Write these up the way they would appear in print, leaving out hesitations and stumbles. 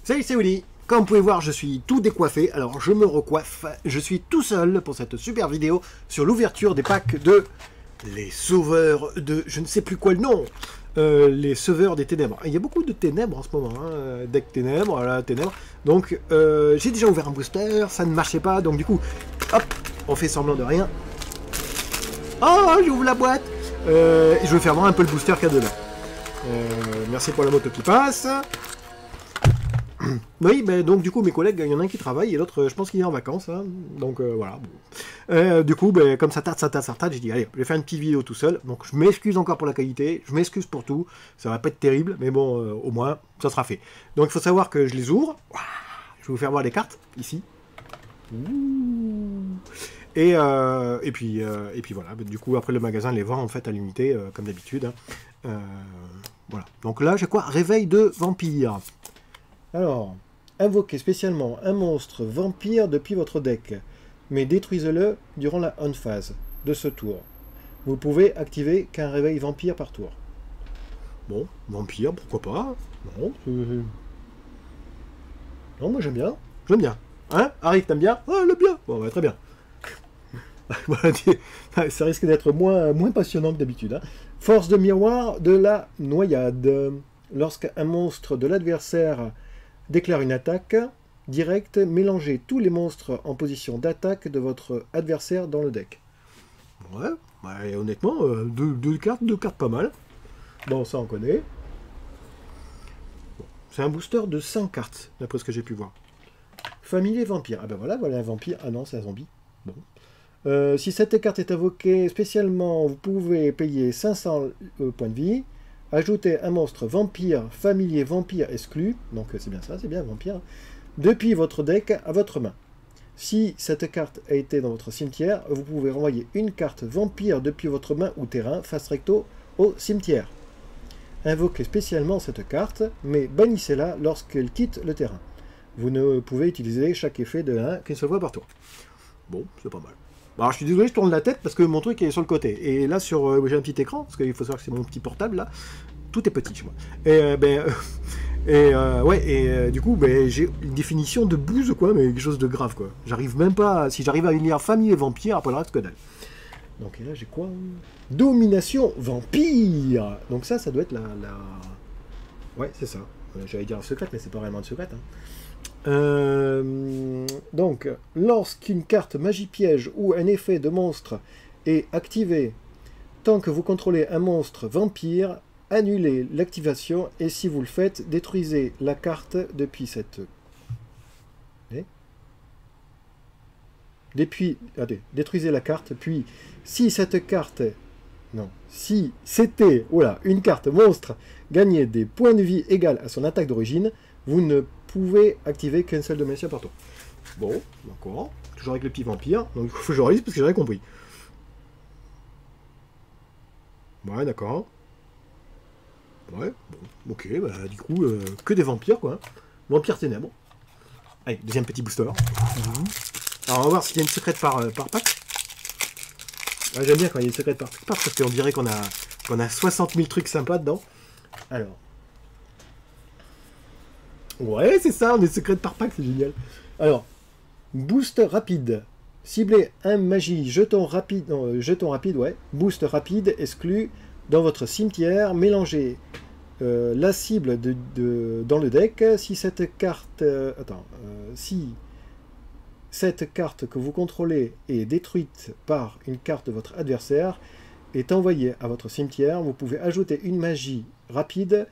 Salut, c'est Willy. Comme vous pouvez voir, je suis tout décoiffé, alors je me recoiffe. Je suis tout seul pour cette super vidéo sur l'ouverture des packs de les sauveurs de... je ne sais plus quoi le nom. Les sauveurs des ténèbres. Il y a beaucoup de ténèbres en ce moment, hein. Deck ténèbres, voilà, ténèbres. Donc, j'ai déjà ouvert un booster, ça ne marchait pas, donc du coup, hop, on fait semblant de rien. Oh, j'ouvre la boîte. Je vais faire voir un peu le booster qu'il y a dedans. Merci pour la moto qui passe. Oui, ben, donc du coup mes collègues, il y en a un qui travaille et l'autre, je pense qu'il est en vacances, hein. Donc voilà. Bon. Du coup, ben, comme ça tarde, j'ai dit allez, je vais faire une petite vidéo tout seul. Donc je m'excuse encore pour la qualité, je m'excuse pour tout, ça va pas être terrible, mais bon, au moins ça sera fait. Donc il faut savoir que je les ouvre. Je vais vous faire voir les cartes ici. Et puis voilà. Du coup après le magasin les vend en fait à l'unité comme d'habitude. Hein. Voilà. Donc là j'ai quoi? Réveil de vampire. Alors, invoquez spécialement un monstre vampire depuis votre deck, mais détruisez-le durant la on phase de ce tour. Vous pouvez activer qu'un réveil vampire par tour. Bon, vampire, pourquoi pas? Non, non, moi j'aime bien. J'aime bien. Hein? Harry, t'aimes bien? Ah, elle aime bien. Bon, bah, très bien. Ça risque d'être moins passionnant que d'habitude. Hein. Force de miroir de la noyade. Lorsqu'un monstre de l'adversaire déclare une attaque directe, mélangez tous les monstres en position d'attaque de votre adversaire dans le deck. Ouais, bah, honnêtement, deux cartes pas mal. Bon, ça on connaît. Bon, c'est un booster de 5 cartes, d'après ce que j'ai pu voir. Familier vampire. Ah ben voilà un vampire. Ah non, c'est un zombie. Bon. Si cette carte est invoquée spécialement, vous pouvez payer 500 points de vie. Ajoutez un monstre vampire, familier vampire exclu, donc c'est bien ça, c'est bien vampire, depuis votre deck à votre main. Si cette carte a été dans votre cimetière, vous pouvez renvoyer une carte vampire depuis votre main ou terrain face recto au cimetière. Invoquez spécialement cette carte, mais bannissez-la lorsqu'elle quitte le terrain. Vous ne pouvez utiliser chaque effet de 1 qu'une seule fois par tour. Bon, c'est pas mal. Alors je suis désolé, je tourne la tête parce que mon truc est sur le côté. Et là, j'ai un petit écran, parce qu'il faut savoir que c'est mon petit portable là. Tout est petit chez moi. Et du coup, ben, j'ai une définition de bouse, quoi, mais quelque chose de grave, quoi. J'arrive même pas, si j'arrive à lire famille et vampire, après le reste que dalle. Donc là, j'ai quoi? Domination vampire. Donc ça doit être la... Ouais, c'est ça. J'allais dire secrète, mais c'est pas vraiment une secrète. Hein. Donc, lorsqu'une carte magie piège ou un effet de monstre est activé, tant que vous contrôlez un monstre vampire, annulez l'activation et si vous le faites, détruisez la carte depuis cette... détruisez la carte, puis si cette carte... Non, si c'était une carte monstre gagnait des points de vie égales à son attaque d'origine, vous ne pouvez activer qu'une seule domination par tour. Bon, d'accord. Toujours avec le petit vampire. Donc il faut que je relise parce que j'avais compris. Ouais, d'accord. Ouais, bon, ok, bah du coup, que des vampires, quoi. Vampire ténèbres. Allez, deuxième petit booster. Alors on va voir s'il y a une secrète par pack. Ouais, j'aime bien quand il y a une secrète par pack, parce qu'on dirait qu'on a 60 000 trucs sympas dedans. Alors... Ouais, c'est ça, on est secrète par pack, c'est génial. Alors, boost rapide. Ciblez un magie, jeton rapide, ouais. Boost rapide, exclu dans votre cimetière. Mélangez la cible dans le deck. Si cette carte... si cette carte que vous contrôlez est détruite par une carte de votre adversaire, est envoyée à votre cimetière, vous pouvez ajouter une magie rapide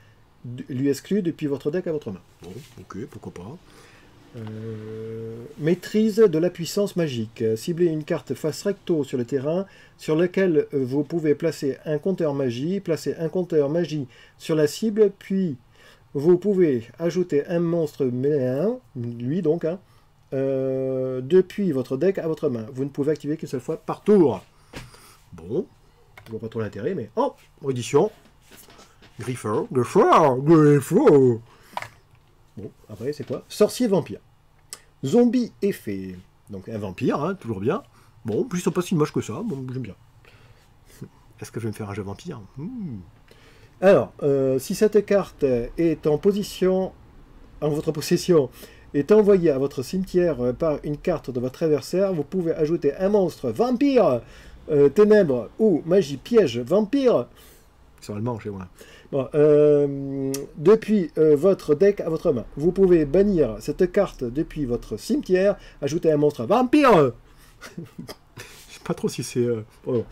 lui exclut depuis votre deck à votre main. Bon, ok, pourquoi pas. Maîtrise de la puissance magique. Ciblez une carte face recto sur le terrain sur lequel vous pouvez placer un compteur magie. Placez un compteur magie sur la cible, puis vous pouvez ajouter un monstre méléen, lui donc, hein, depuis votre deck à votre main. Vous ne pouvez activer qu'une seule fois par tour. Bon, je vois pas trop l'intérêt, mais... Oh, édition. Griffer. Bon, après, c'est quoi? Sorcier vampire. Zombie effet. Donc, un vampire, hein, toujours bien. Bon, plus c'est pas si moche que ça. Bon, j'aime bien. Est-ce que je vais me faire un jeu vampire? Alors, si cette carte est en position en votre possession est envoyé à votre cimetière par une carte de votre adversaire, vous pouvez ajouter un monstre vampire, ténèbres ou magie piège vampire. Ils sont allemands chez moi. Bon, depuis votre deck à votre main. Vous pouvez bannir cette carte depuis votre cimetière, ajouter un monstre vampire. Je sais pas trop si c'est... je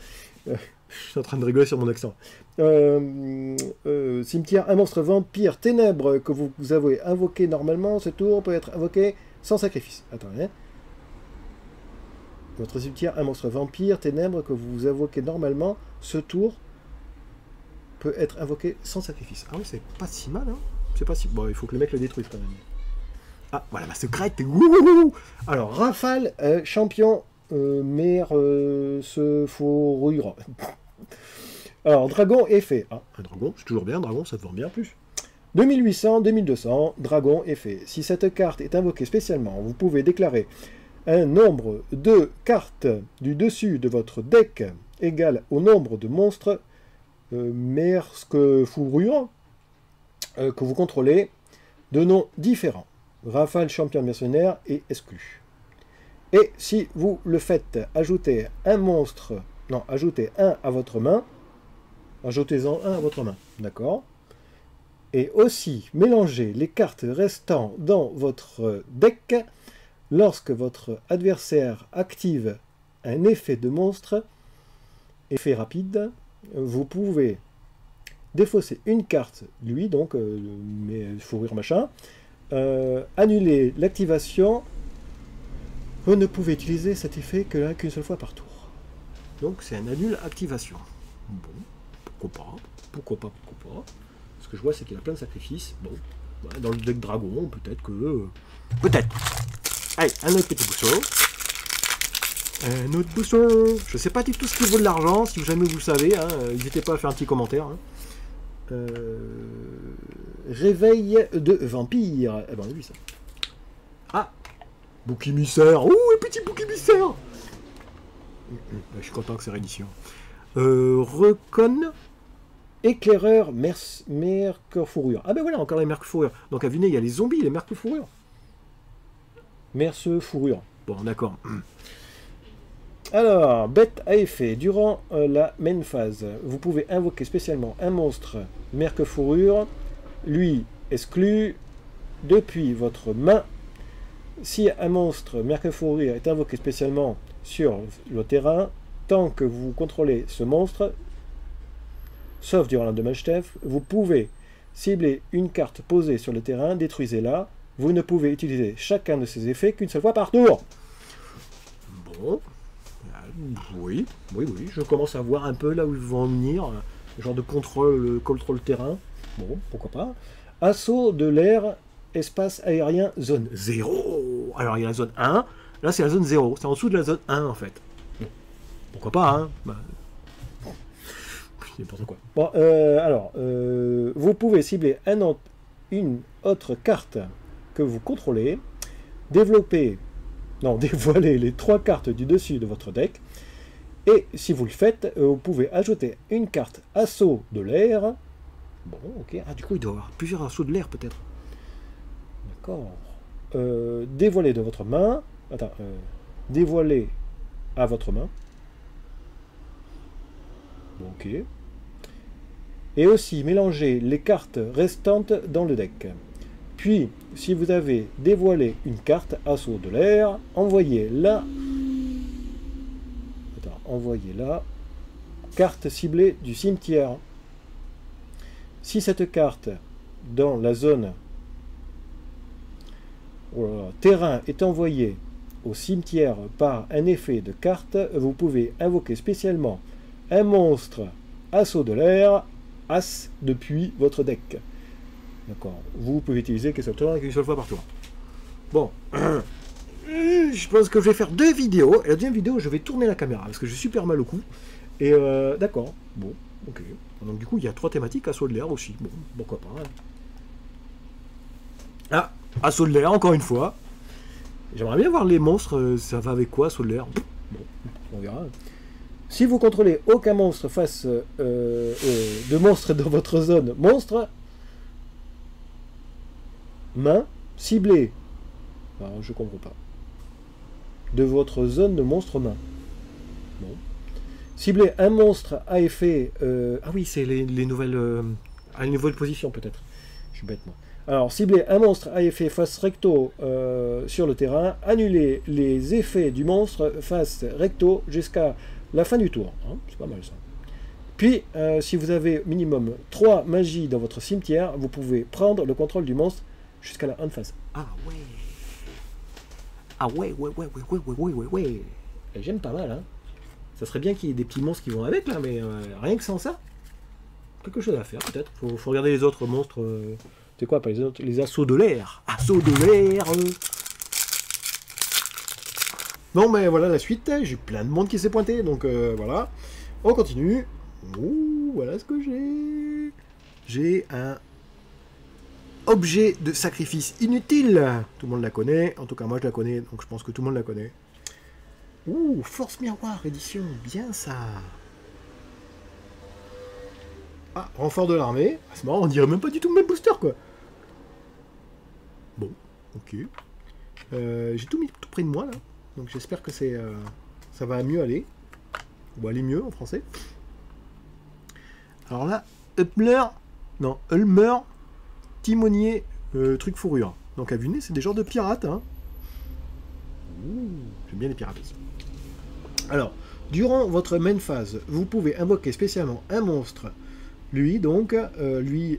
suis en train de rigoler sur mon accent. Cimetière, un monstre vampire ténèbres que vous avez invoqué normalement. Ce tour peut être invoqué sans sacrifice. Attendez. Votre cimetière, un monstre vampire ténèbres que vous invoquez normalement. Ce tour peut être invoqué sans sacrifice. Ah oui, c'est pas si mal, hein. C'est pas si... Bon, il faut que le mec le détruise quand même. Ah, voilà, ma secrète. Wouhou. Alors, Rafale, champion, mère, se fourrure. Alors, dragon effet. Ah, un dragon, c'est toujours bien, un dragon, ça te vend bien plus. 2800, 2200, dragon effet. Si cette carte est invoquée spécialement, vous pouvez déclarer un nombre de cartes du dessus de votre deck égal au nombre de monstres fourrure que vous contrôlez de noms différents. Rafale, champion mercenaire est exclu. Et si vous le faites, ajoutez un monstre, non, ajoutez un à votre main, ajoutez-en un à votre main, d'accord? Et aussi, mélangez les cartes restant dans votre deck lorsque votre adversaire active un effet de monstre, effet rapide. Vous pouvez défausser une carte, lui, donc, mais fourrure machin, annuler l'activation. Vous ne pouvez utiliser cet effet que qu'une seule fois par tour. Donc c'est un annule activation. Bon, pourquoi pas, pourquoi pas, pourquoi pas. Ce que je vois, c'est qu'il a plein de sacrifices. Bon, ouais, dans le deck dragon, peut-être que... Peut-être. Allez, un autre petit bouchon. Un autre bouchon. Je sais pas du tout ce qui vaut de l'argent, si jamais vous le savez, hein, n'hésitez pas à faire un petit commentaire. Hein. Réveil de vampire. Eh ben, on a vu ça. Ah, bouc émissaire. Ouh, un petit bouc émissaire. Je suis content que c'est réédition. Recon, éclaireur, mercure fourrure. Ah ben voilà, encore les mercure fourrure. Donc à Vunet, il y a les zombies, les mercure fourrure. Merce fourrure. Bon, d'accord. Alors, bête à effet. Durant la main phase, vous pouvez invoquer spécialement un monstre mercure fourrure. Lui exclu depuis votre main. Si un monstre mercure fourrure est invoqué spécialement sur le terrain, tant que vous contrôlez ce monstre, sauf durant la dommage chef, vous pouvez cibler une carte posée sur le terrain, détruisez-la. Vous ne pouvez utiliser chacun de ces effets qu'une seule fois par tour. Bon, oui, je commence à voir un peu là où ils vont en venir, genre de contrôle terrain. Bon, pourquoi pas. Assaut de l'air, espace aérien, zone 0. Alors il y a la zone 1, là c'est la zone 0, c'est en dessous de la zone 1 en fait. Bon, pourquoi pas, hein. Bah, n'importe quoi. Bon, alors, vous pouvez cibler une autre carte que vous contrôlez, dévoiler les 3 cartes du dessus de votre deck, et si vous le faites, vous pouvez ajouter une carte assaut de l'air. Bon, ok. Ah, du coup, il doit y avoir plusieurs assauts de l'air, peut-être. D'accord. Dévoiler de votre main. Attends, dévoiler à votre main. Bon, ok. Et aussi mélanger les cartes restantes dans le deck. Puis, si vous avez dévoilé une carte assaut de l'air, envoyez-la. Envoyez-la. Carte ciblée du cimetière. Si cette carte dans la zone terrain est envoyée au cimetière par un effet de carte, vous pouvez invoquer spécialement un monstre assaut de l'air, as depuis votre deck. D'accord. Vous pouvez utiliser qu'une seule fois par tour. Bon. Je pense que je vais faire 2 vidéos. Et la deuxième vidéo, je vais tourner la caméra parce que j'ai super mal au cou. Et d'accord. Bon, ok. Donc du coup, il y a 3 thématiques. Assaut de l'air aussi. Bon, pourquoi pas. Hein. Ah, assaut de l'air, encore une fois. J'aimerais bien voir les monstres. Ça va avec quoi, assaut de l'air? Bon, on verra. Si vous contrôlez aucun monstre face de monstres dans votre zone monstre, main, ciblez, alors, je comprends pas, de votre zone de monstre main. Bon. Ciblez un monstre à effet... ah oui, c'est les nouvelles... à une nouvelle position peut-être. Je suis bête moi. Alors, ciblez un monstre à effet face recto sur le terrain. Annulez les effets du monstre face recto jusqu'à la fin du tour. Hein, c'est pas mal ça. Puis, si vous avez minimum 3 magies dans votre cimetière, vous pouvez prendre le contrôle du monstre jusqu'à la end phase. Ah ouais. Ah ouais. J'aime pas mal, hein. Ça serait bien qu'il y ait des petits monstres qui vont avec, là, mais rien que sans ça, quelque chose à faire, peut-être. Faut regarder les autres monstres. C'est quoi, pas les autres? Les assauts de l'air. Assauts de l'air. Bon, mais voilà la suite. J'ai plein de monde qui s'est pointé, donc voilà. On continue. Ouh, voilà ce que j'ai. J'ai un objet de sacrifice inutile. Tout le monde la connaît. En tout cas, moi, je la connais, donc je pense que tout le monde la connaît. Ouh, Force Miroir édition, bien ça. Ah, renfort de l'armée. Ah, c'est marrant, on dirait même pas du tout le même booster, quoi. Bon, ok. J'ai tout mis tout près de moi, là. Donc j'espère que c'est, ça va mieux aller. Ou aller mieux, en français. Alors là, Ulmer, timonier, truc fourrure. Donc à vue nez, c'est des genres de pirates, hein. Ouh, j'aime bien les pirates aussi. Alors, durant votre main phase, vous pouvez invoquer spécialement un monstre, lui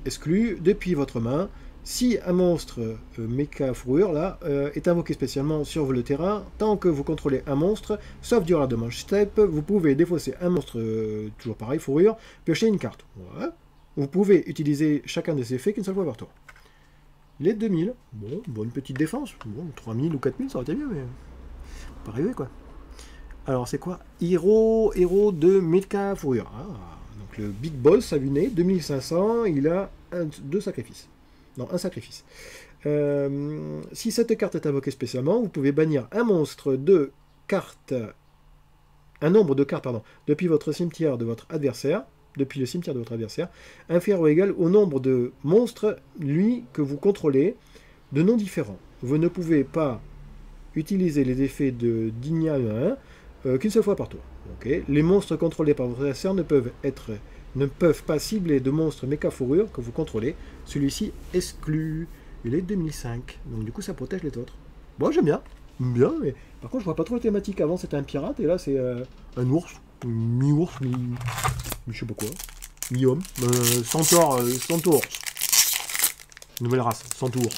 exclu, depuis votre main. Si un monstre méca fourrure, là, est invoqué spécialement sur le terrain, tant que vous contrôlez un monstre, sauf durant la demande step, vous pouvez défausser un monstre, toujours pareil, fourrure, piocher une carte. Ouais. Vous pouvez utiliser chacun de ces effets qu'une seule fois par tour. Les 2000, bon, bonne petite défense. Bon, 3000 ou 4000, ça aurait été mieux, mais pas arrivé, quoi. Alors, c'est quoi? Héros de Mecha Fourrure. Ah, donc le Big Boss à vue nez, 2500, il a deux sacrifices. Non, un sacrifice. Si cette carte est invoquée spécialement, vous pouvez bannir un monstre de cartes, un nombre de cartes, pardon, depuis votre cimetière de votre adversaire, depuis le cimetière de votre adversaire, inférieur ou égal au nombre de monstres, lui, que vous contrôlez, de noms différents. Vous ne pouvez pas utiliser les effets de Digna 1 qu'une seule fois par tour. Okay. Les monstres contrôlés par votre adversaire ne peuvent pas cibler de monstres méca fourrure que vous contrôlez. Celui-ci exclu. Il est 2005. Donc du coup ça protège les autres. Bon, j'aime bien. Bien, mais par contre je vois pas trop la thématique. Avant c'était un pirate et là c'est un ours. Mi-ours, je sais pas quoi. Mi-homme. Centaure. Nouvelle race. Centaure.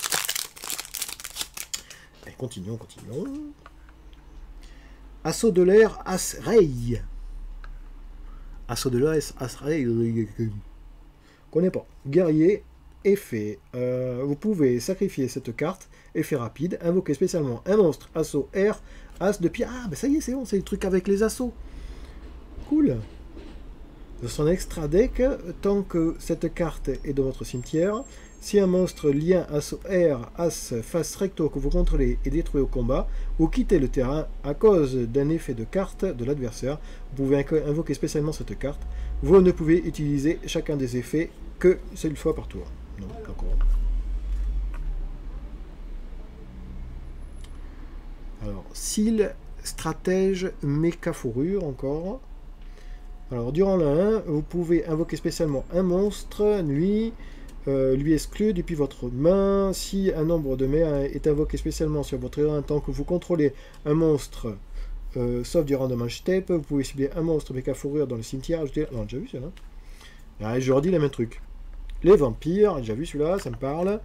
Allez, continuons. Assaut de l'air, Asrei. Assaut de l'air, Asrei. Connais pas. Guerrier, effet. Vous pouvez sacrifier cette carte, effet rapide, invoquer spécialement un monstre, assaut air, as de pierre. Ah, ben ça y est, c'est bon, c'est le truc avec les assauts. Cool. De son extra deck, tant que cette carte est dans votre cimetière, si un monstre lien assaut air, as, face recto que vous contrôlez est détruit au combat, ou quittez le terrain à cause d'un effet de carte de l'adversaire, vous pouvez invoquer spécialement cette carte. Vous ne pouvez utiliser chacun des effets que une fois par tour. Non, d'accord. Alors, Seal, stratège, méca fourrure encore. Alors, durant la 1, vous pouvez invoquer spécialement un monstre, lui exclu depuis votre main. Si un nombre de mains est invoqué spécialement sur votre terrain, tant que vous contrôlez un monstre, sauf durant de manche tape, vous pouvez cibler un monstre méca fourrure dans le cimetière. Non, j'ai déjà vu celui-là. Ah, je redis les mêmes trucs. Les vampires, j'ai déjà vu celui-là, ça me parle.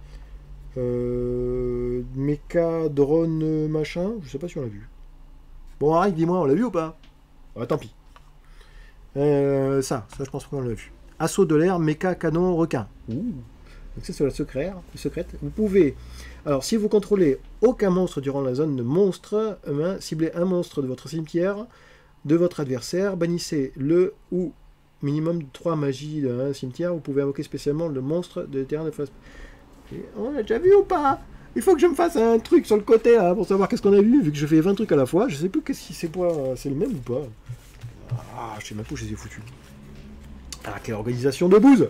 Méca drone machin, je sais pas si on l'a vu. Bon, arrête, dis-moi, on l'a vu ou pas? Ah, tant pis. Ça je pense qu'on l'a vu. Assaut de l'air, méca, canon, requin. Ouh. Donc ça c'est la secrète. Vous pouvez, alors si vous contrôlez aucun monstre durant la zone de monstre, ciblez un monstre de votre cimetière, de votre adversaire, bannissez le ou minimum de 3 magies d'un cimetière, vous pouvez invoquer spécialement le monstre de terrain de face. Et on l'a déjà vu ou pas? Il faut que je me fasse un truc sur le côté là, pour savoir qu'est-ce qu'on a vu, vu que je fais 20 trucs à la fois, je sais plus si c'est le même ou pas. Ah, je sais même pas où je les ai foutus. Ah, quelle organisation de bouse!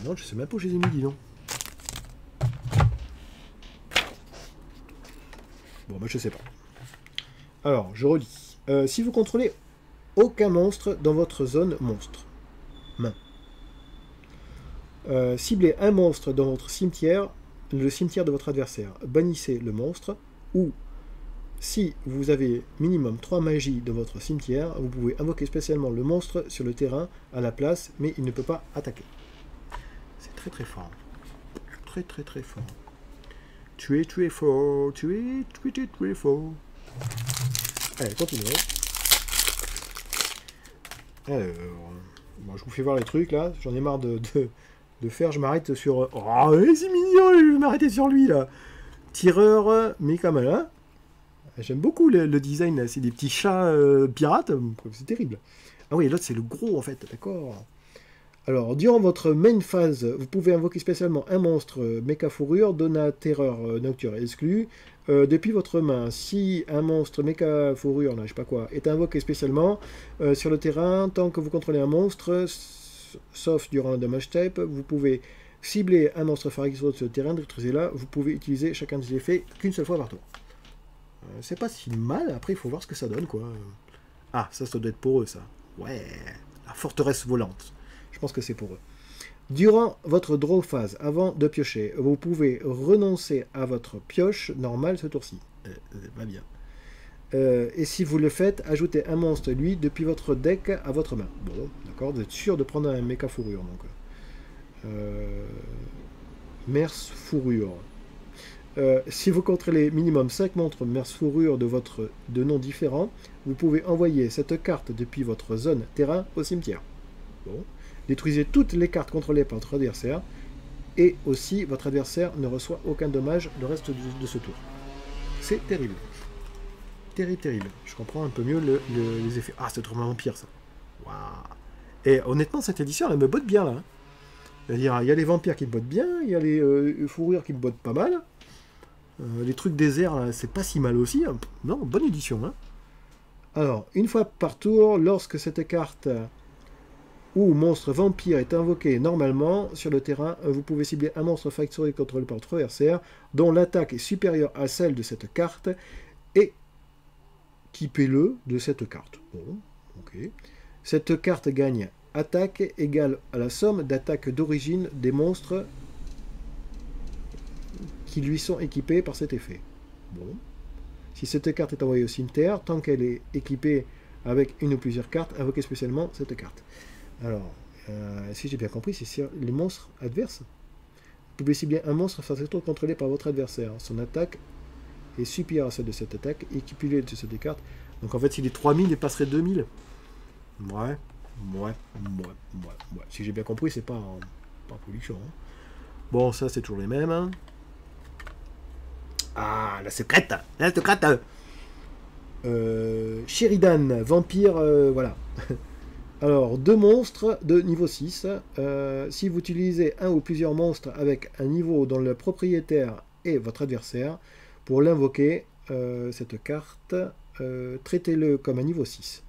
non, je sais même pas où je les ai mis, dis donc. Bon, bah je sais pas. Alors, je relis. Si vous contrôlez aucun monstre dans votre zone monstre, main. Ciblez un monstre dans votre cimetière, le cimetière de votre adversaire. Bannissez le monstre, ou si vous avez minimum 3 magies dans votre cimetière, vous pouvez invoquer spécialement le monstre sur le terrain à la place, mais il ne peut pas attaquer. C'est très très fort. Très très très fort. Très très fort. Très très très très fort. Allez, continuons. Alors, bon, je vous fais voir les trucs là. J'en ai marre de faire. Je m'arrête sur. Oh, c'est mignon, je vais m'arrêter sur lui là. Tireur, mais quand même, hein. J'aime beaucoup le design, c'est des petits chats pirates, c'est terrible. Ah oui, l'autre c'est le gros en fait, d'accord. Alors, durant votre main phase, vous pouvez invoquer spécialement un monstre méca fourrure, Donna Terreur Nocturne exclu, depuis votre main. Si un monstre méca fourrure, je sais pas quoi, est invoqué spécialement sur le terrain, tant que vous contrôlez un monstre, sauf durant un damage type, vous pouvez cibler un monstre phare sur le terrain, détruisez-la, vous pouvez utiliser chacun des effets qu'une seule fois par tour. C'est pas si mal, après il faut voir ce que ça donne quoi. Ah, ça doit être pour eux ça. Ouais, la forteresse volante. Je pense que c'est pour eux. Durant votre draw phase, avant de piocher, vous pouvez renoncer à votre pioche normale ce tour-ci. Va bien. Et si vous le faites, ajoutez un monstre, lui, depuis votre deck à votre main. Bon, d'accord, vous êtes sûr de prendre un méca fourrure donc. Mers fourrure. Si vous contrôlez minimum 5 monstres Mers fourrure de noms différents, vous pouvez envoyer cette carte depuis votre zone terrain au cimetière. Bon. Détruisez toutes les cartes contrôlées par votre adversaire, et aussi votre adversaire ne reçoit aucun dommage le reste de ce tour. C'est terrible. Terrible. Je comprends un peu mieux les effets. Ah, c'est trop vampire ça. Waouh. Et honnêtement, cette édition, elle me botte bien là. Hein. C'est-à-dire, il y a les vampires qui me bottent bien, il y a les fourrures qui me bottent pas mal. Les trucs déserts, c'est pas si mal aussi. Hein. Non, bonne édition. Hein. Alors, une fois par tour, lorsque cette carte ou monstre vampire est invoqué normalement sur le terrain, vous pouvez cibler un monstre factory contrôlé par votre adversaire, dont l'attaque est supérieure à celle de cette carte, et équipez-le de cette carte. Bon, ok. Cette carte gagne attaque égale à la somme d'attaques d'origine des monstres qui lui sont équipés par cet effet. Bon. Si cette carte est envoyée au cimetière, tant qu'elle est équipée avec une ou plusieurs cartes, invoquez spécialement cette carte. Alors, si j'ai bien compris, c'est sur les monstres adverses. Vous pouvez cibler un monstre face à tour contrôlé par votre adversaire. Son attaque est supérieure à celle de cette attaque, équipez-le de cette carte. Donc en fait, s'il est 3000, il passerait 2000. Ouais. Si j'ai bien compris, c'est pas en production. Hein. Bon, ça, c'est toujours les mêmes. Hein. Ah, la secrète. Sheridan, vampire, voilà. Alors, 2 monstres de niveau 6. Si vous utilisez un ou plusieurs monstres avec un niveau dont le propriétaire est votre adversaire, pour l'invoquer, cette carte, traitez-le comme un niveau 6.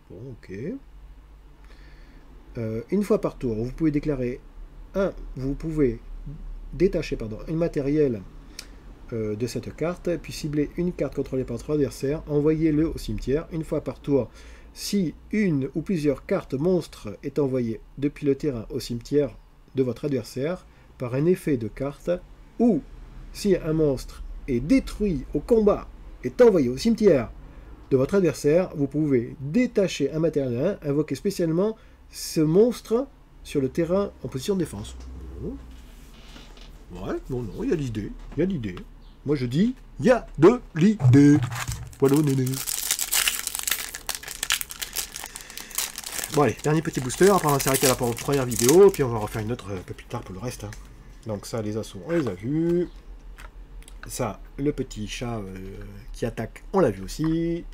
Bon, ok. Une fois par tour, vous pouvez déclarer vous pouvez détacher un matériel de cette carte, puis cibler une carte contrôlée par votre adversaire, envoyez-le au cimetière. Une fois par tour, si une ou plusieurs cartes monstres est envoyée depuis le terrain au cimetière de votre adversaire par un effet de carte, ou si un monstre est détruit au combat est envoyé au cimetière de votre adversaire, vous pouvez détacher un matériel, invoquer spécialement ce monstre sur le terrain en position de défense. Ouais, non, il y a l'idée. Moi je dis, il y a de l'idée. Voilà, néné. Bon allez, dernier petit booster, après on va s'arrêter là pour la première vidéo, puis on va refaire une autre un peu plus tard pour le reste. Hein. Donc ça, les assauts, on les a vus. Ça, le petit chat qui attaque, on l'a vu aussi.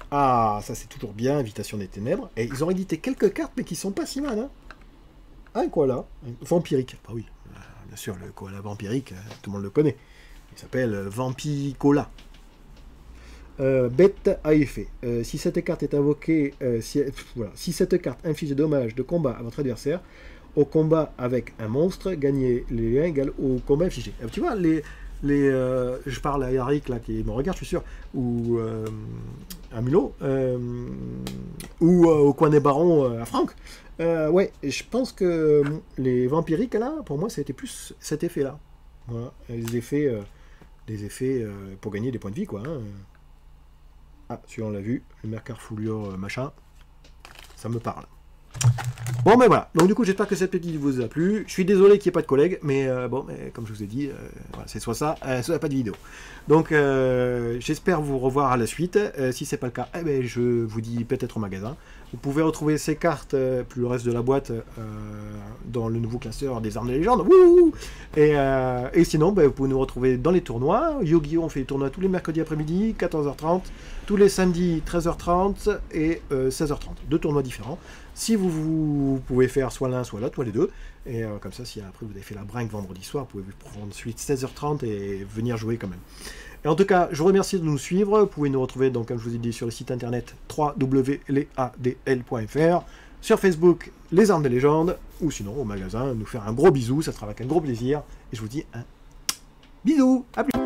Ah, ça c'est toujours bien, Invitation des Ténèbres. Et ils ont édité quelques cartes, mais qui sont pas si mal. Hein. Ah, un koala, vampirique. Ah oui, bien sûr, le koala vampirique, tout le monde le connaît. Il s'appelle Vampicola. Bête à effet. Si cette carte est invoquée, si cette carte inflige des dommages de combat à votre adversaire, au combat avec un monstre, gagner les 1 égale au combat infligé. Tu vois, je parle à Eric là qui me regarde, je suis sûr, ou à Mulot, ou au coin des barons à Franck. Ouais, et je pense que les vampiriques là, pour moi, c'était plus cet effet-là. Voilà, des effets pour gagner des points de vie, quoi. Hein. Ah, celui-là on l'a vu, le Mercarfoulure machin, ça me parle. Bon, mais voilà. Donc, du coup, j'espère que cette petite vous a plu. Je suis désolé qu'il n'y ait pas de collègues, mais bon, mais comme je vous ai dit, voilà, c'est soit ça, soit pas de vidéo. Donc, j'espère vous revoir à la suite. Si c'est pas le cas, eh ben, je vous dis peut-être au magasin. Vous pouvez retrouver ces cartes, plus le reste de la boîte, dans le nouveau classeur des armes de légende. Wouhou et sinon, ben, vous pouvez nous retrouver dans les tournois. Yu-Gi-Oh! On fait les tournois tous les mercredis après-midi, 14h30, tous les samedis, 13h30 et 16h30. 2 tournois différents. Si vous pouvez faire soit l'un, soit l'autre, soit les deux. Et comme ça, si après vous avez fait la brinque vendredi soir, vous pouvez prendre ensuite 16h30 et venir jouer quand même. Et en tout cas, je vous remercie de nous suivre. Vous pouvez nous retrouver, donc, comme je vous ai dit, sur le site internet www.leadl.fr, sur Facebook, Les Armes des Légendes, ou sinon au magasin, nous faire un gros bisou, ça sera avec un gros plaisir. Et je vous dis un bisou, à plus.